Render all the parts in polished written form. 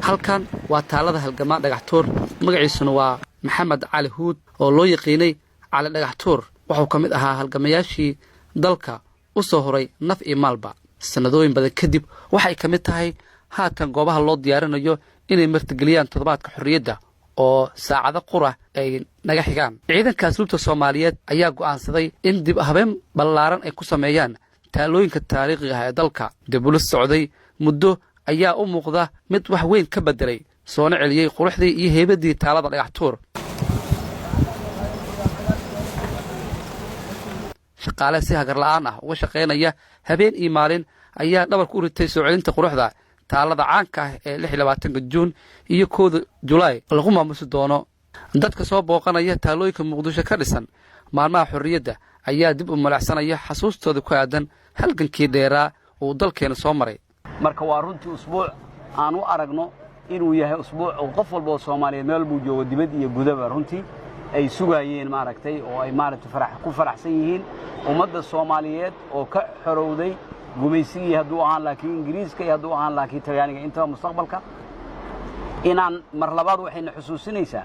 halkan waa taalada halgamaa dhagaxtuur magaciisuna waa maxamed cali huud oo loo yaqiinay cali dhagaxtuur wuxuu ka mid ahaa halgamayaashii dalka u soo horay naf iyo maalba sanadooyin badan kadib waxay ka mid tahay haatan goobaha loo diyaarinayo inay martigeliyaan toddobaadka xorriyadda oo saacado qura ay naga xigaan ciidanka asluubta Soomaaliyeed ayaa go'aansaday in dib habeen ballaaran ay ku sameeyaan taalooyinka taariikhiga ah ee dalka dib u socday muddo ayaa u muuqda mid wax weyn ka bedelay soona celiyay quruxdii iyo heebadii taalada dhagaxtuur shaqaale si hagar la'aan ah uga shaqeynaya habeen iyo maalin ayaa dhabar ku ritay soo celinta quruxda taalada caanka ah ee 26 Juun iyo 1 July lagu maamusi doono dadka soo booqanaya taalooyinka Muqdisho ka dhisan maalmaha xorriyadda ayaa dib u malacsanaya xasuustooda ku aadan halgankii dheeraa oo dalkeena soo maray marka waa runtii usbuuc aan u aragno inuu yahay usbuuc oo qof walba oo Soomaaliyeed meel buu joogo dibad iyo gudaba runtii ay sugayeen maaragtay oo ay maaragtay ku faraxsan yihiin ummadda Soomaaliyeed oo ka xorowday gumaysigii hadduu ahaan laakiin Ingiriiska iyo hadduu ahaan laakiin Talyaaniga inta mustaqbalka inaan mar labaad waxayna xusuusinaysaa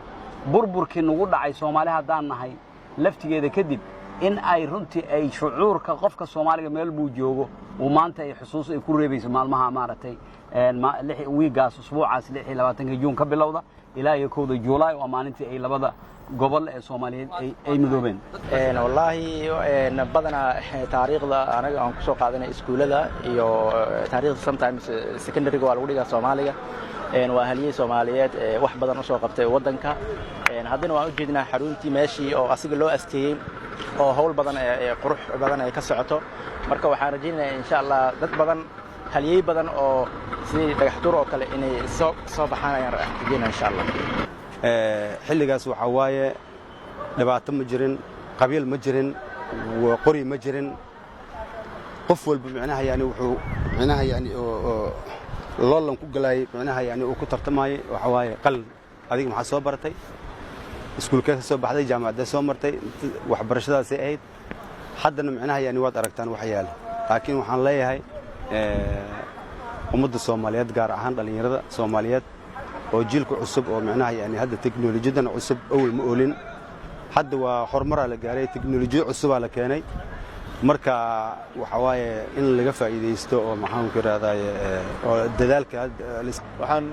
burburkii nagu dhacay Soomaaliya haddaan nahay laftigeeda kadib in ay runtii ay shucuurka qofka Soomaaliga meel buu joogo oo maanta ay xusuus ay ku reebayso maalmaha maaragtay wiigaas usbuucaas 26 Juun ka bilowda ilaa iyo 1 July oo maalintii ay labada gobol ee Soomaaliyeed ay midoobeen wallahi badana taariikhda anaga aan ku soo qaadanay iskuulada iyo taariikhda sometimes secondary waa lagu dhigaa Soomaaliga waa haliyay Soomaaliyeed wax badan u soo qabtay wadanka haddana waan u jeedinaa xaruntii meeshii oo asiga loo asteeyay oo hawl badan ee qurux badan ay ka socoto marka waxaan rajaynayaa insha Allah dad badan haliyay badan oo sidii dhagaxtuur oo kale inay soo baxaan ayaan rajaynayaa insha Allah xilligaas waxa waaye dhibaato ma jirin qabiil ma jirin qori ma jirin qof walba macnaha yani wuxuu macnaha yani oo loolan ku galay macnaha yani uu ku tartamay waxa waaye qal adiga maxaa soo baratay iskuulka soo baxday jaamacadda soo martay waxbarashadaas ay ahayd haddana macnaha yani waad aragtaan wax yaal laakiin waxaan leeyahay ummadda Soomaaliyeed gaar ahaan dhalinyarada Soomaaliyeed oo jiilka cusub oo macnaha yani hadda teknoolajiyada cusub awal ma oolin hadda waa horumar la gaaray teknoolajiyada cusub la keenay marka waxa waaye in laga faa'iideysto oo maxaan ku raadayay oo dadaalka waxaan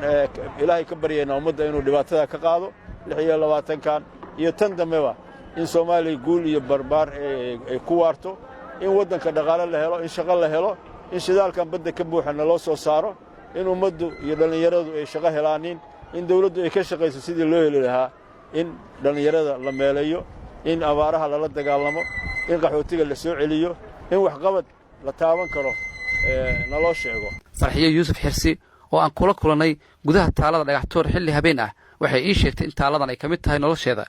ilaahay ka baryeynaa ummadda inuu dhibaatada ka qaado 26 kan iyo tan dambeba in Soomaaliya guul iyo barbaar ay ku waarto in wadanka dhaqaale la helo in shaqo la helo in shidaalkan badda ka buuxana loo soo saaro in ummaddu iyo dhalinyaradu ay shaqo helaanin in dawladdu ay ka shaqeyso sidii loo heli lahaa in dhalinyarada la meelayo in abaaraha lala dagaalamo in qaxootiga la soo celiyo in wax qabad la taaban karo naloo sheego farxiyo Yuusuf Xirsi oo aan kula kulanay gudaha taalada dhagaxtuur xilli habeen ah waxay ii sheegtay in taaladan ay ka mid tahay nolosheeda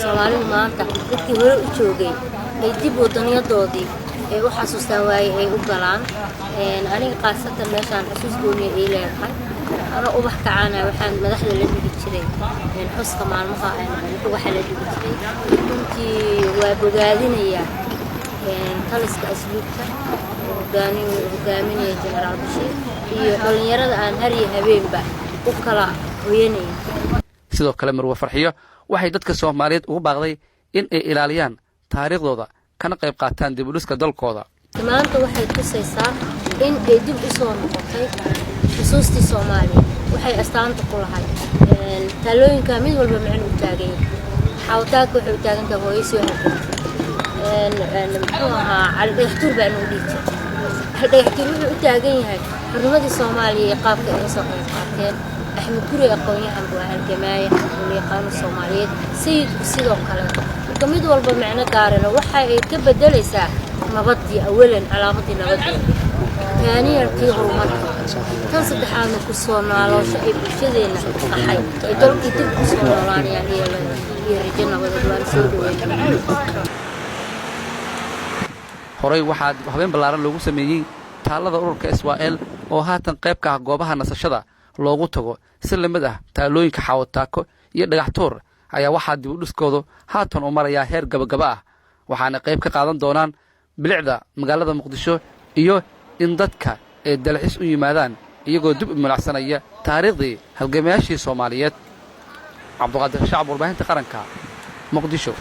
Soomaalidu maanta dadkii hore u joogay ay dib wadaniyadoodii ay u xasuustaan waayay ay u galaan aniga qaasatan meeshaan xasuus gooni ay leedahay ana ubax kacaana waxaan madaxda la dhigi jiray xuska maalmaha waxa la dhigi jiray runtii waa bogaadinaya taliska asluubta hogaaminaya Generaal Bashir iyo dhalinyarada aan har iyo habeenba u kala hoyanay sidoo kale Marwa Farxiyo waxay dadka Soomaaliyeed ugu baaqday in ay ilaaliyaan taariikhdooda kana qayb qaataan dib u dhiska dalkooda maanta waxay tusaysaa in ay dib u soo noqotay xusuustii Soomaaliya waxay astaanta ku lahayd talooyinka mid walba macna u taagay xawtaak wuxuu taagan tahay hooyisi muxuu ahaa cali dhagaxtuur baan u dhigtay dhagaxtuur wuxuu u taagan yahay xurnimadii Soomaaliya qaabka ay soo qaateen أحمد كوري أقوياء أبوها الجماعة واليقان الصوماليين سيد سيدو كله كميد والبا معنا قارنا وحا يكبد دليسا نبضي أولا على مضي نبضي ثانيا كيغو مرة تنصد حالنا كسونا على شيء بشذينا أحي يدول كتب كسونا لاني يعني يرجعنا بدوان سيدو horay waxaa habeen ballaaran loogu sameeyay taalada ururka Israel oo haatan qayb ka ah goobaha nasashada loogu tago si lamid ah taalooyinka xawtaako iyo dhagaxtuur ayaa waxa dib u dhiskoodu haatan u maraya heer gabagaba ah waxaana qayb ka qaadan doonaan bilicda magaalada Muqdisho iyo in dadka ay dalxiis u yimaadaan iyagoo dib u milacsanaya taariikhdii halgamayaashii Soomaaliyeed. Cabduqaadir Shacab, warbaahinta qaranka, Muqdisho.